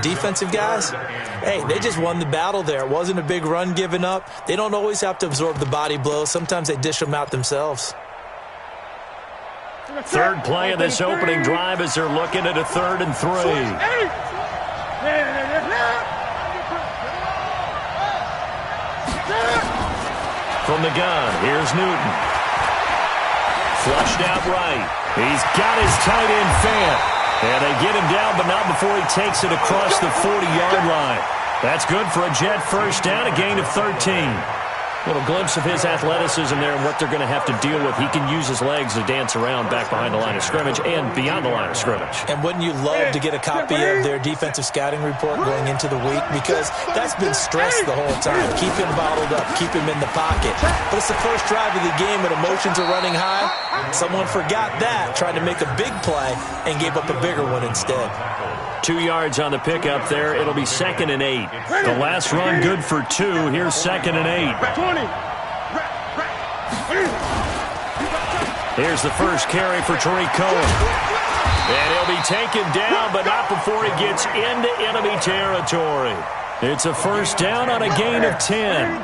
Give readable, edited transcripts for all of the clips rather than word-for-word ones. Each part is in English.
defensive guys, hey, they just won the battle there. It wasn't a big run given up. They don't always have to absorb the body blows. Sometimes they dish them out themselves. Third play of this opening drive as they're looking at a 3rd and 3. From the gun, here's Newton. Flushed out right. He's got his tight end fan. And they get him down, but not before he takes it across the 40-yard line. That's good for a Jet first down, a gain of 13. Little glimpse of his athleticism there and what they're going to have to deal with. He can use his legs to dance around back behind the line of scrimmage and beyond the line of scrimmage. And wouldn't you love to get a copy of their defensive scouting report going into the week? Because that's been stressed the whole time. Keep him bottled up. Keep him in the pocket. But it's the first drive of the game when emotions are running high. Someone forgot that, tried to make a big play, and gave up a bigger one instead. 2 yards on the pickup there. It'll be 2nd and 8. The last run good for 2. Here's 2nd and 8. Here's the first carry for Tariq Cohen. And he'll be taken down, but not before he gets into enemy territory. It's a first down on a gain of 10.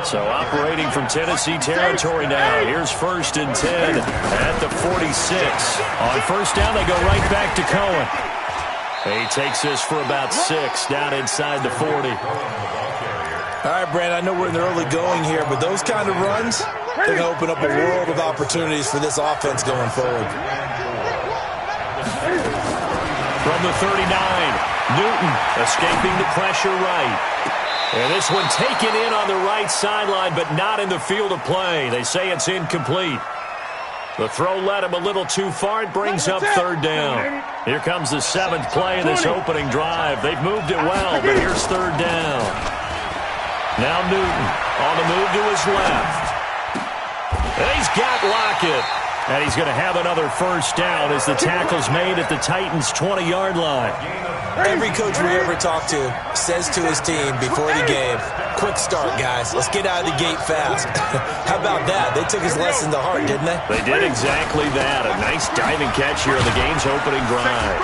So operating from Tennessee territory now. Here's 1st and 10 at the 46. On first down, they go right back to Cohen. He takes this for about 6 down inside the 40. All right, Brand, I know we're in the early going here, but those kind of runs, they're going to open up a world of opportunities for this offense going forward. From the 39, Newton escaping the pressure right. And this one taken in on the right sideline, but not in the field of play. They say it's incomplete. The throw led him a little too far. It brings up 3rd down. Here comes the 7th play of this opening drive. They've moved it well, but here's 3rd down. Now Newton on the move to his left. And he's got Lockett. And he's going to have another first down as the tackle's made at the Titans' 20-yard line. Every coach we ever talk to says to his team before the game, quick start, guys. Let's get out of the gate fast. How about that? They took his lesson to heart, didn't they? They did exactly that. A nice diving catch here in the game's opening drive.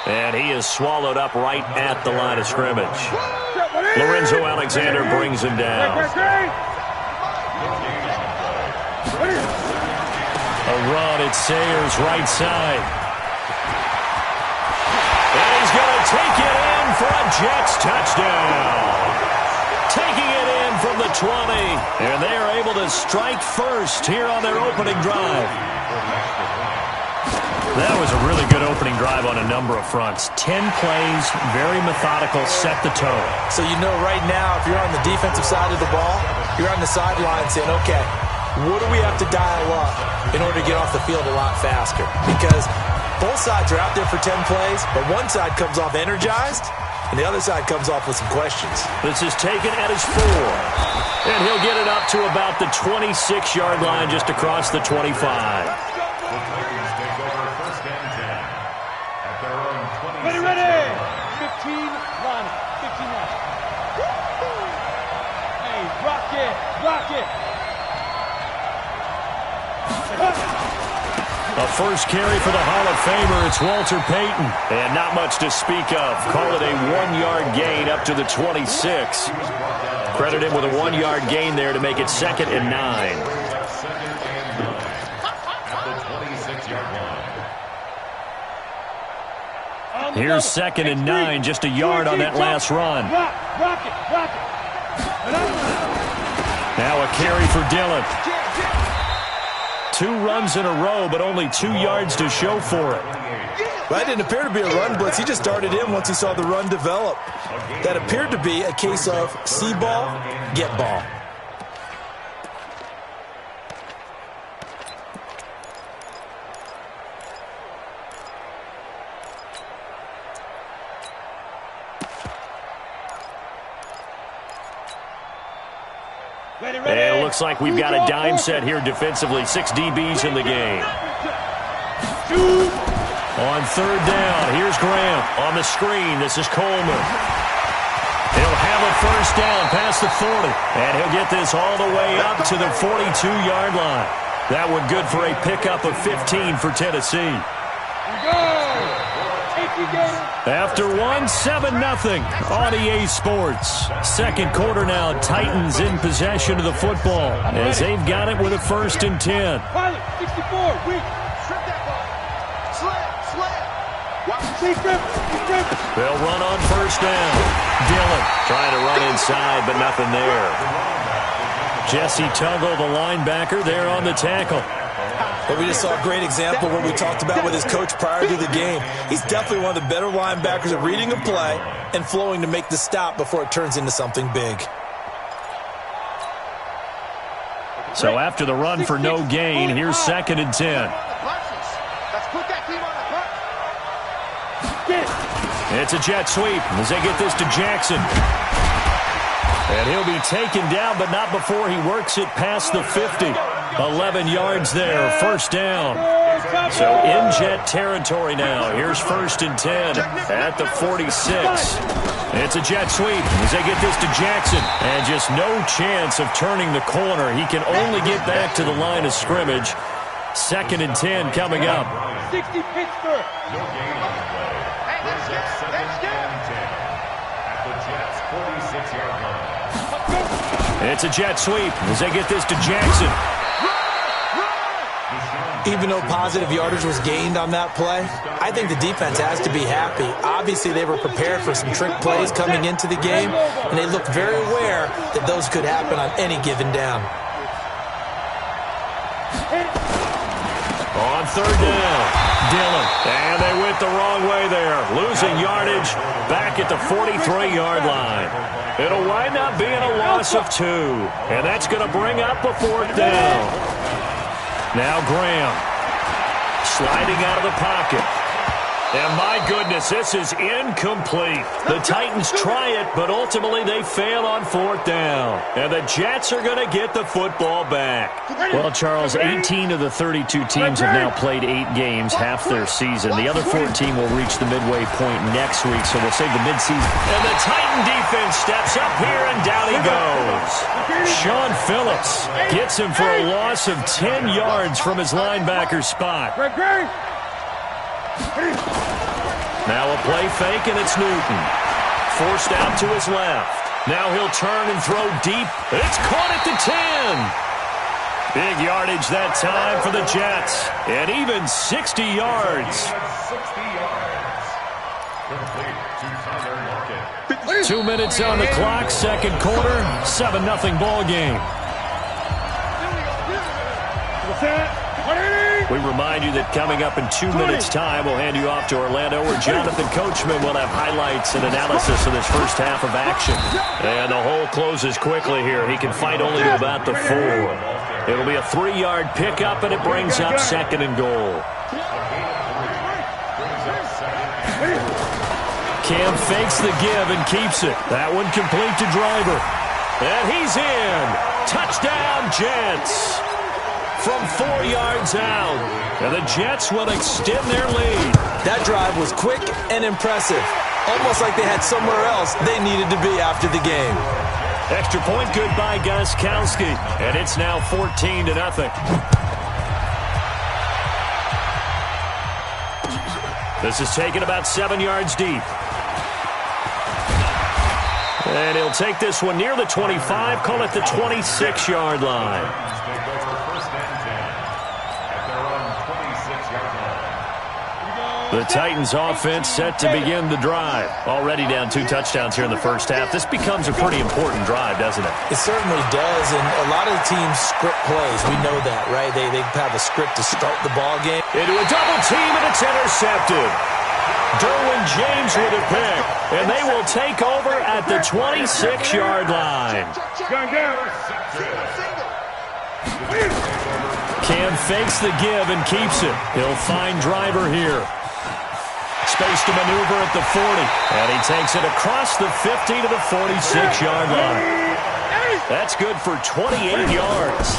And he is swallowed up right at the line of scrimmage. Lorenzo Alexander brings him down. A run at Sayers' right side. And he's going to take it in for a Jets touchdown. Taking it in from the 20. And they are able to strike first here on their opening drive. That was a really good opening drive on a number of fronts. 10 plays, very methodical, set the tone. So you know right now, if you're on the defensive side of the ball, you're on the sideline saying, okay, what do we have to dial up in order to get off the field a lot faster? Because both sides are out there for 10 plays, but one side comes off energized, and the other side comes off with some questions. This is taken at his 4. And he'll get it up to about the 26-yard line just across the 25. Ready. 15 line. 15 line. Hey, rock it. A first carry for the Hall of Famer. It's Walter Payton. And not much to speak of. Call it a 1-yard gain up to the 26. Credit him with a 1-yard gain there to make it 2nd and 9. Here's 2nd and 9, just a yard on that last run. Rock it. Now a carry for Dillon. 2 runs in a row, but only 2 yards to show for it. That didn't appear to be a run blitz. He just started in once he saw the run develop. That appeared to be a case of see ball, get ball. And it looks like we've got a dime set here defensively. 6 DBs in the game. On 3rd down, here's Graham on the screen. This is Coleman. He'll have a first down past the 40. And he'll get this all the way up to the 42-yard line. That one good for a pickup of 15 for Tennessee. Here we go. Take After one, 7-0 on EA Sports. Second quarter now, Titans in possession of the football as they've got it with a 1st and 10. Pilot, 64, weak. Strip that ball. Slam. They'll run on 1st down. Dillon trying to run inside, but nothing there. Jesse Tuggle, the linebacker, there on the tackle. But we just saw a great example what we talked about with his coach prior to the game. He's definitely one of the better linebackers at reading a play and flowing to make the stop before it turns into something big. So after the run for no gain, here's 2nd and 10. It's a jet sweep as they get this to Jackson. And he'll be taken down, but not before he works it past the 50. 11 yards there, 1st down. So in jet territory now. Here's 1st and 10 at the 46. It's a jet sweep as they get this to Jackson. And just no chance of turning the corner. He can only get back to the line of scrimmage. 2nd and 10 coming up. 60 Pittsburgh. It's a jet sweep as they get this to Jackson. Even though positive yardage was gained on that play, I think the defense has to be happy. Obviously, they were prepared for some trick plays coming into the game, and they looked very aware that those could happen on any given down. On 3rd down, Dillon. And they went the wrong way there. Losing yardage back at the 43-yard line. It'll wind up being a loss of 2. And that's going to bring up a 4th down. Now Graham sliding out of the pocket. And my goodness, this is incomplete. The Titans try it, but ultimately they fail on 4th down. And the Jets are going to get the football back. Well, Charles, 18 of the 32 teams have now played 8 games, half their season. The other 14 will reach the midway point next week, so we'll save the midseason. And the Titan defense steps up here, and down he goes. Sean Phillips gets him for a loss of 10 yards from his linebacker spot. Now a play fake, and it's Newton. Forced out to his left. Now he'll turn and throw deep. It's caught at the 10. Big yardage that time for the Jets. And even 60 yards. 2 minutes on the clock, 2nd quarter, 7-0 ball game. We remind you that coming up in 2 minutes' time, we'll hand you off to Orlando, where Jonathan Coachman will have highlights and analysis of this first half of action. And the hole closes quickly here. He can fight only to about the 4. It'll be a 3-yard pickup, and it brings up 2nd and goal. Cam fakes the give and keeps it. That one complete to Driver. And he's in. Touchdown, Jets. From 4 yards out. And the Jets will extend their lead. That drive was quick and impressive. Almost like they had somewhere else they needed to be after the game. Extra point good by Gostkowski. And it's now 14-0. This is taken about 7 yards deep. And he'll take this one near the 25, call it the 26-yard line. The Titans offense set to begin the drive. Already down 2 touchdowns here in the first half. This becomes a pretty important drive, doesn't it? It certainly does, and a lot of the teams script plays. We know that, right? They have a script to start the ball game. Into a double team, and it's intercepted. Derwin James with a pick, and they will take over at the 26-yard line. Cam fakes the give and keeps it. He'll find Driver here. Space to maneuver at the 40. And he takes it across the 50 to the 46-yard line. That's good for 28 yards.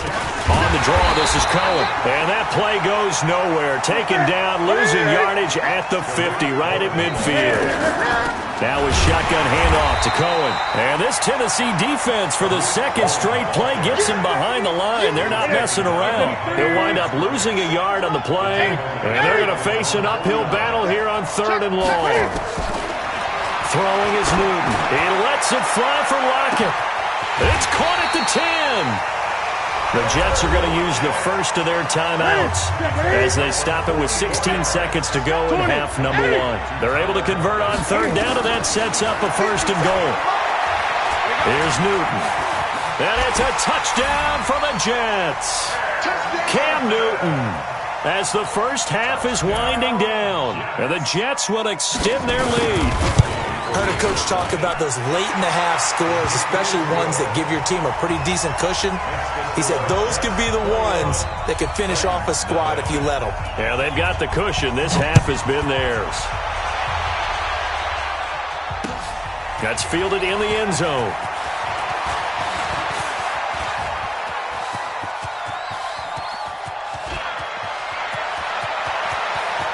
On the draw, this is Cohen. And that play goes nowhere. Taken down, losing yardage at the 50, right at midfield. Now is shotgun handoff to Cohen. And this Tennessee defense for the second straight play gets him behind the line. They're not messing around. They'll wind up losing a yard on the play, and they're going to face an uphill battle here on 3rd and long. Throwing is Newton. He lets it fly for Lockett. It's caught at the 10. The Jets are going to use the first of their timeouts as they stop it with 16 seconds to go in half number 1. They're able to convert on 3rd down, and that sets up a 1st and goal. Here's Newton. And it's a touchdown for the Jets. Cam Newton, as the first half is winding down, and the Jets will extend their lead. Heard a coach talk about those late-in-the-half scores, especially ones that give your team a pretty decent cushion. He said those could be the ones that could finish off a squad if you let them. Yeah, they've got the cushion. This half has been theirs. That's fielded in the end zone.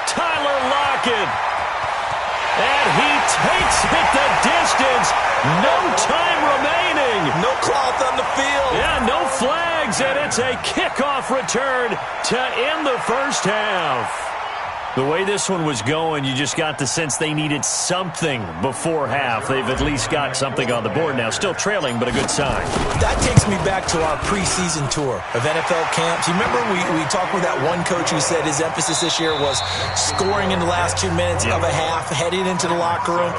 Tyler Lockett. And he takes it the distance. No time remaining. No cloth on the field. Yeah, no flags, and it's a kickoff return to end the first half. The way this one was going, you just got the sense they needed something before half. They've at least got something on the board now. Still trailing, but a good sign. That takes me back to our preseason tour of NFL camps. You remember we talked with that one coach who said his emphasis this year was scoring in the last 2 minutes of a half, heading into the locker room.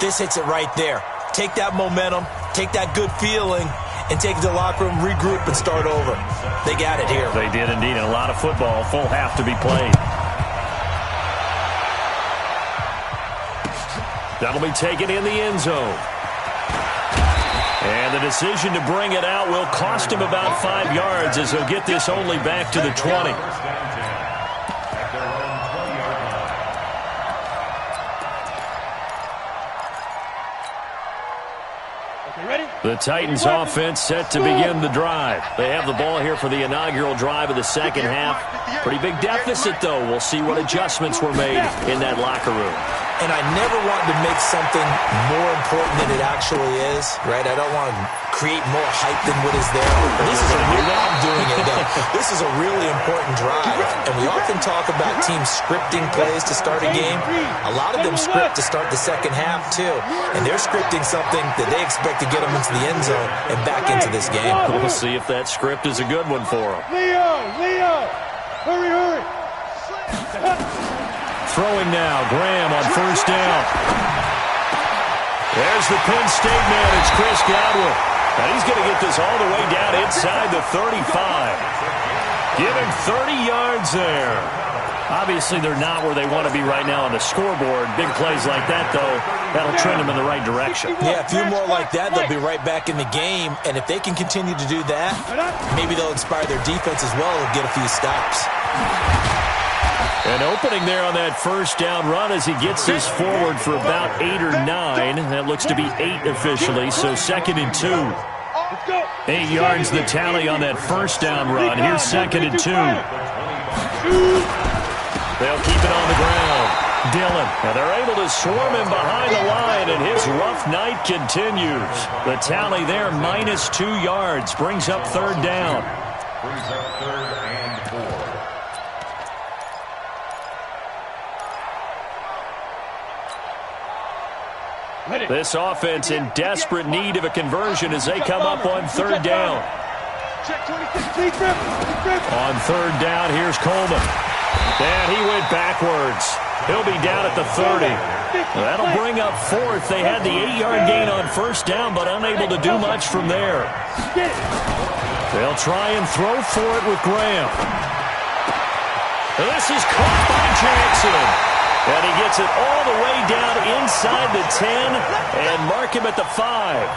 This hits it right there. Take that momentum, take that good feeling, and take it to the locker room, regroup, and start over. They got it here. They did indeed. And a lot of football, full half to be played. That'll be taken in the end zone. And the decision to bring it out will cost him about 5 yards as he'll get this only back to the 20. The Titans offense set to begin the drive. They have the ball here for the inaugural drive of the second half. Pretty big deficit, though. We'll see what adjustments were made in that locker room. And I never want to make something more important than it actually is, right? I don't want to create more hype than what is there. But this is I'm doing it, though. This is a really important drive. And we often talk about teams scripting plays to start a game. A lot of them script to start the second half, too. And they're scripting something that they expect to get them into the end zone and back into this game. We'll see if that script is a good one for them. Leo! Hurry! Throwing now, Graham on first down. There's the Penn State man, it's Chris Godwin. And he's going to get this all the way down inside the 35. Give him 30 yards there. Obviously, they're not where they want to be right now on the scoreboard. Big plays like that, though, that'll trend them in the right direction. Yeah, a few more like that, they'll be right back in the game. And if they can continue to do that, maybe they'll inspire their defense as well and get a few stops. An opening there on that first down run as he gets this forward for about 8 or 9. That looks to be 8 officially, so 2nd and 2. 8 yards the tally on that first down run. Here's 2nd and 2. They'll keep it on the ground. Dillon. And they're able to swarm him behind the line, and his rough night continues. The tally there, -2 yards, brings up 3rd down. This offense in desperate need of a conversion as they come up on 3rd down. On 3rd down, here's Coleman. And he went backwards. He'll be down at the 30. That'll bring up 4th. They had the 8-yard gain on first down, but unable to do much from there. They'll try and throw for it with Graham. This is caught by Jackson. And he gets it all the way down inside the 10 and mark him at the 5.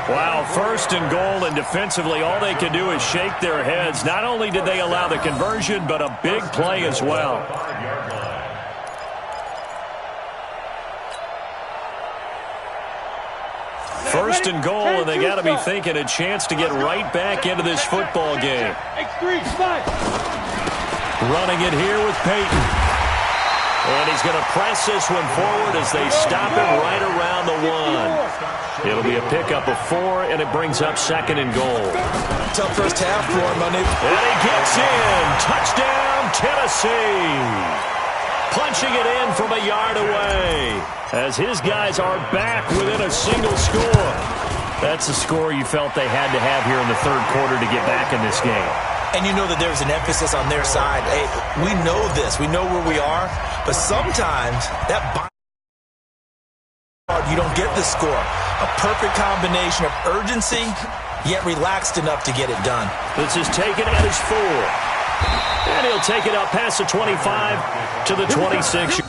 Wow, 1st and goal, and defensively all they can do is shake their heads. Not only did they allow the conversion, but a big play as well. First and goal, and they got to be thinking a chance to get right back into this football game. Running it here with Peyton. And he's going to press this one forward as they stop him right around the 1. It'll be a pickup of 4, and it brings up 2nd and goal. Tough first half for him, my nigga. And he gets in. Touchdown, Tennessee. Punching it in from a yard away as his guys are back within a single score. That's the score you felt they had to have here in the third quarter to get back in this game. And you know that there's an emphasis on their side. Hey, we know this. We know where we are. But sometimes that you don't get the score. A perfect combination of urgency, yet relaxed enough to get it done. This is taken at his 4. And he'll take it up past the 25 to the 26.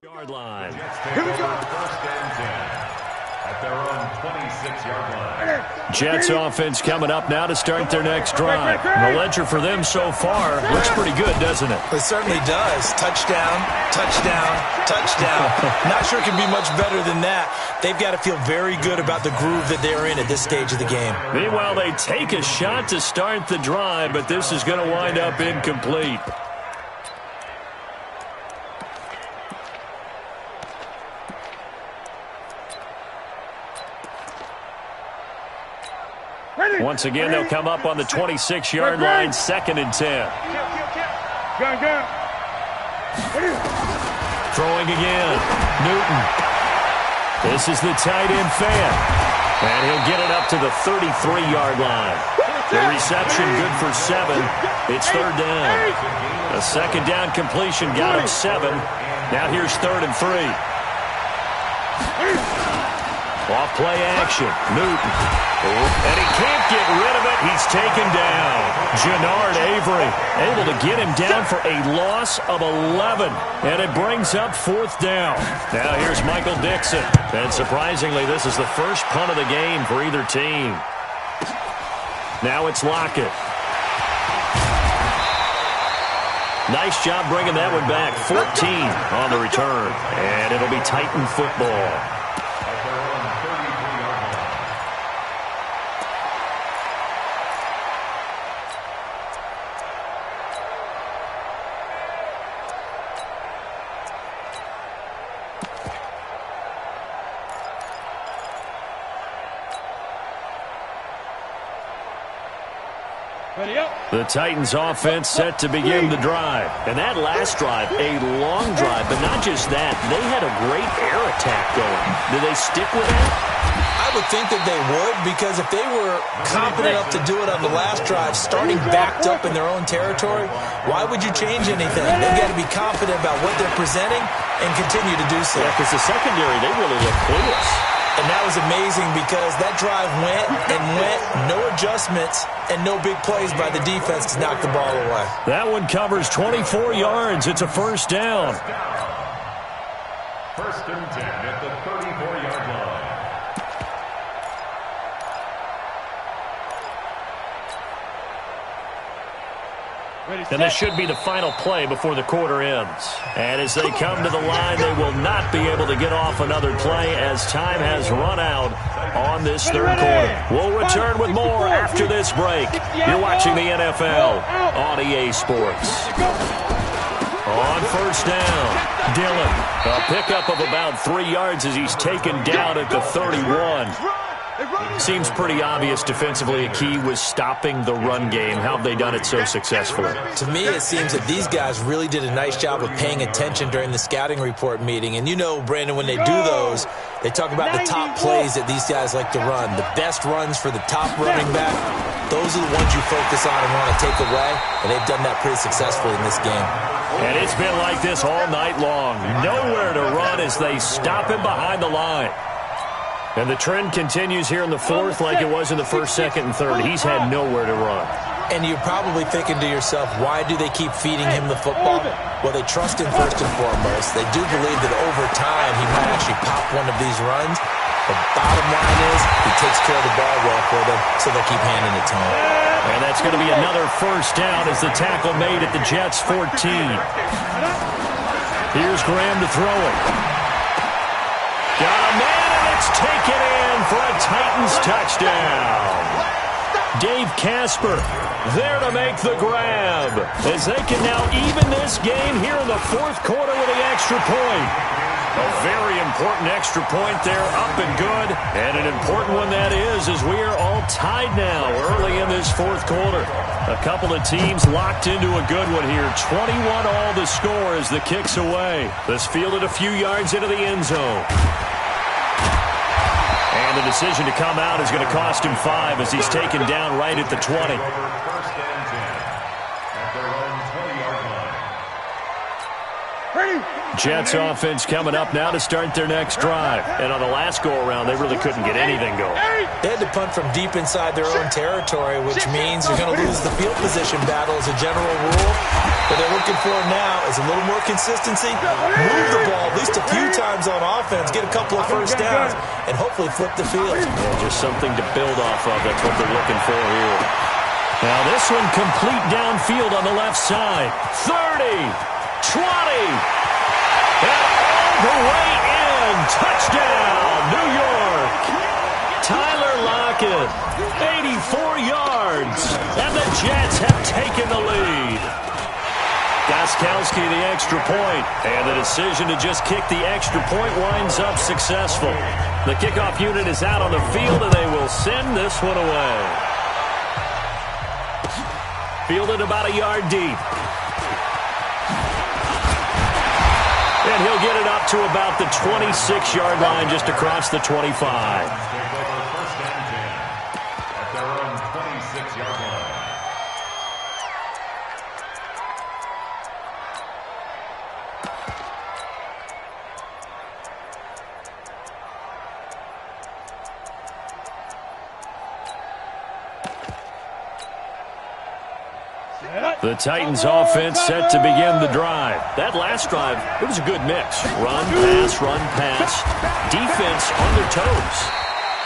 Yard line. Here we go. First and 10 at their own 26-yard line. Jets offense coming up now to start their next drive. The ledger for them so far looks pretty good, doesn't it? It certainly does. Touchdown, touchdown, touchdown. Not sure it can be much better than that. They've got to feel very good about the groove that they're in at this stage of the game. Meanwhile, they take a shot to start the drive, but this is going to wind up incomplete. Once again, they'll come up on the 26-yard line, 2nd and 10. Throwing again. Newton. This is the tight end fan. And he'll get it up to the 33-yard line. The reception good for 7. It's 3rd down. A 2nd down completion got him 7. Now here's 3rd and 3. Off play action. Newton. And he can't get rid of it. He's taken down. Jannard Avery able to get him down for a loss of 11. And it brings up 4th down. Now here's Michael Dixon. And surprisingly, this is the first punt of the game for either team. Now it's Lockett. Nice job bringing that one back. 14 on the return. And it'll be Titan football. The Titans offense set to begin the drive. And that last drive, a long drive, but not just that. They had a great air attack going. Do they stick with that? I would think that they would, because if they were confident enough to do it on the last drive, starting backed up in their own territory, why would you change anything? They've got to be confident about what they're presenting and continue to do so. Yeah, because the secondary, they really look clueless. And that was amazing because that drive went and went, no adjustments, and no big plays by the defense to knock the ball away. That one covers 24 yards. It's a 1st down. 1st and 10 at the 34-yard line. And this should be the final play before the quarter ends. And as they come to the line, they will not be able to get off another play as time has run out on this third quarter. We'll return with more after this break. You're watching the NFL on EA Sports. On first down, Dillon. A pickup of about 3 yards as he's taken down at the 31. Seems pretty obvious defensively a key was stopping the run game. How have they done it so successfully? To me, it seems that these guys really did a nice job of paying attention during the scouting report meeting. And you know, Brandon, when they do those, they talk about the top plays that these guys like to run. The best runs for the top running back, those are the ones you focus on and want to take away. And they've done that pretty successfully in this game. And it's been like this all night long. Nowhere to run as they stop him behind the line. And the trend continues here in the fourth like it was in the first, second, and third. He's had nowhere to run. And you're probably thinking to yourself, why do they keep feeding him the football? Well, they trust him first and foremost. They do believe that over time he might actually pop one of these runs. The bottom line is he takes care of the ball well for them, so they keep handing it to him. And that's going to be another first down as the tackle made at the Jets' 14. Here's Graham to throw it. Got a man, and it's taken in for a Titans touchdown. Dave Casper there to make the grab as they can now even this game here in the fourth quarter with the extra point. A very important extra point there, up and good. And an important one that is, as we are all tied now early in this fourth quarter. A couple of teams locked into a good one here. 21 all the score as the kick's away. This fielded a few yards into the end zone. And the decision to come out is going to cost him 5 as he's taken down right at the 20. Jets offense coming up now to start their next drive. And on the last go-around, they really couldn't get anything going. They had to punt from deep inside their own territory, which means they're going to lose the field position battle as a general rule. What they're looking for now is a little more consistency, move the ball at least a few times on offense, get a couple of first downs, and hopefully flip the field. Yeah, just something to build off of. That's what they're looking for here. Now this one complete downfield on the left side. 30, 20. And all the way in. Touchdown, New York. Tyler Lockett, 84 yards. And the Jets have taken the lead. Gostkowski the extra point. And the decision to just kick the extra point winds up successful. The kickoff unit is out on the field, and they will send this one away. Fielded about a yard deep. And he'll get it up to about the 26-yard line just across the 25. At their own 26-yard line. The Titans offense set to begin the drive. That last drive, it was a good mix. Run, pass, defense on their toes.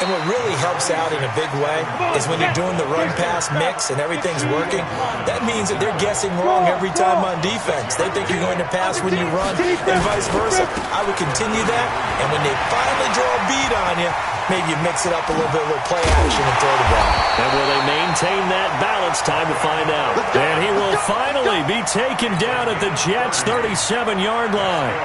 And what really helps out in a big way is when you're doing the run-pass mix and everything's working, that means that they're guessing wrong every time on defense. They think you're going to pass when you run and vice versa. I would continue that, and when they finally draw a beat on you, maybe you mix it up a little bit, a little play action and throw the ball. And will they maintain that balance? Time to find out. And he will finally be taken down at the Jets' 37-yard line.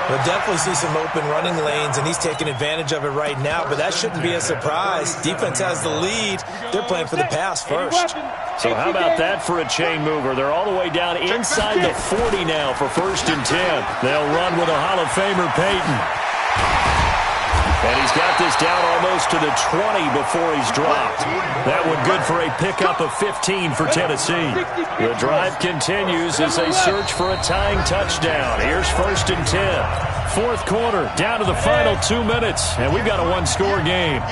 We'll definitely see some open running lanes, and he's taking advantage of it right now, but that shouldn't be a surprise. Defense has the lead. They're playing for the pass first. So how about that for a chain mover? They're all the way down inside the 40 now for 1st and 10. They'll run with a Hall of Famer, Peyton. And he's got this down almost to the 20 before he's dropped. That one good for a pickup of 15 for Tennessee. The drive continues as they search for a tying touchdown. Here's 1st and 10. Fourth quarter, down to the final 2 minutes, and we've got a one-score game.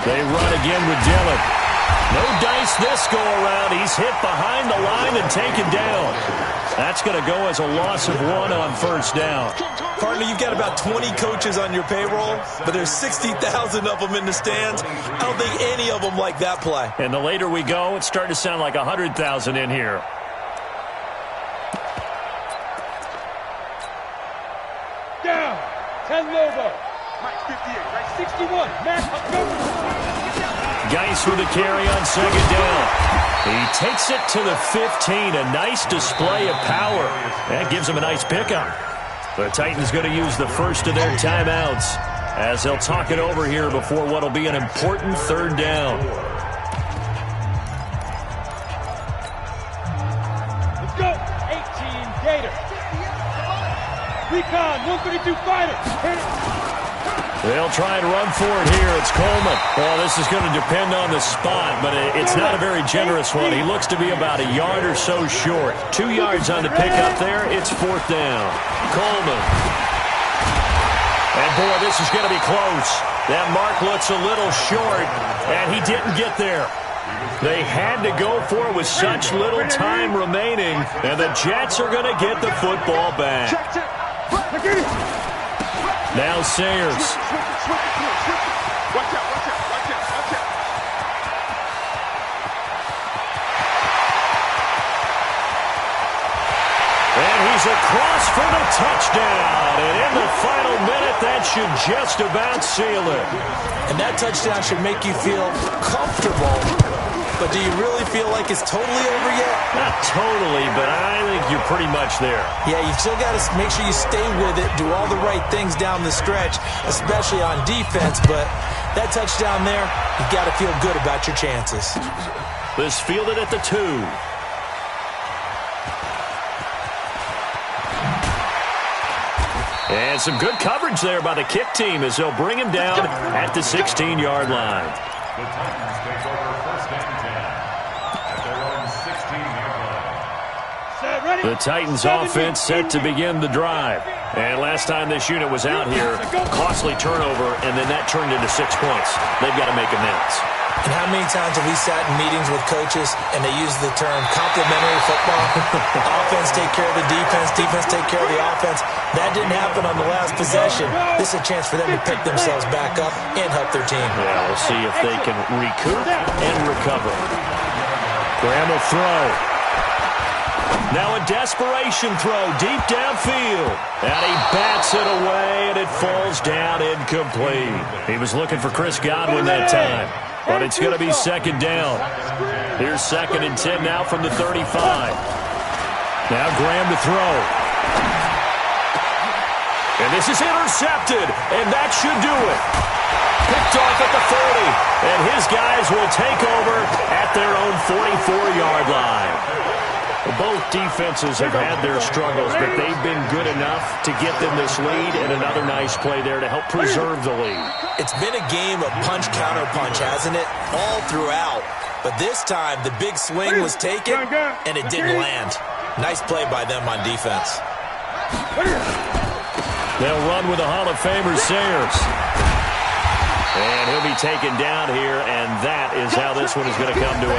They run again with Dillon. No dice this go around. He's hit behind the line and taken down. That's going to go as a loss of 1 on first down. Partner, you've got about 20 coaches on your payroll, but there's 60,000 of them in the stands. I don't think any of them like that play. And the later we go, it's starting to sound like 100,000 in here. Down. 10 Lobo. Mike 58, right 61. Matt Montgomery. Geis with a carry on second down. He takes it to the 15. A nice display of power. That gives him a nice pickup. The Titans going to use the first of their timeouts as they'll talk it over here before what will be an important third down. Let's go. 18 Gator. Recon 132 fighter. They'll try and run for it here. It's Coleman. Well, this is going to depend on the spot, but it's not a very generous one. He looks to be about a yard or so short. 2 yards on the pickup there. It's fourth down. Coleman. And, boy, this is going to be close. That mark looks a little short, and he didn't get there. They had to go for it with such little time remaining, and the Jets are going to get the football back. Now Sayers. And he's across for the touchdown. And in the final minute, that should just about seal it. And that touchdown should make you feel comfortable. But do you really feel like it's totally over yet? Not totally, but I think you're pretty much there. Yeah, you've still got to make sure you stay with it, do all the right things down the stretch, especially on defense. But that touchdown there, you've got to feel good about your chances. This fielded at the 2. And some good coverage there by the kick team as they'll bring him down at the 16-yard line. The Titans take over first and 10 at their own 16-yard line. The Titans offense set to begin the drive. And last time this unit was out here, costly turnover, and then that turned into 6 points. They've got to make amends. And how many times have we sat in meetings with coaches and they use the term complementary football? Offense take care of the defense, defense take care of the offense. That didn't happen on the last possession. This is a chance for them to pick themselves back up and help their team. Yeah, we'll see if they can recoup and recover. Graham will throw. Now a desperation throw deep downfield. And he bats it away, and it falls down incomplete. He was looking for Chris Godwin that time. But it's going to be second down. Here's second and 10 now from the 35. Now Graham to throw. And this is intercepted, and that should do it. Picked off at the 40, and his guys will take over at their own 44-yard line. Both defenses have had their struggles, but they've been good enough to get them this lead, and another nice play there to help preserve the lead. It's been a game of punch-counter-punch, hasn't it? All throughout. But this time, the big swing was taken, and it didn't land. Nice play by them on defense. They'll run with the Hall of Famer Sayers. And he'll be taken down here, and that is how this one is going to come to an end.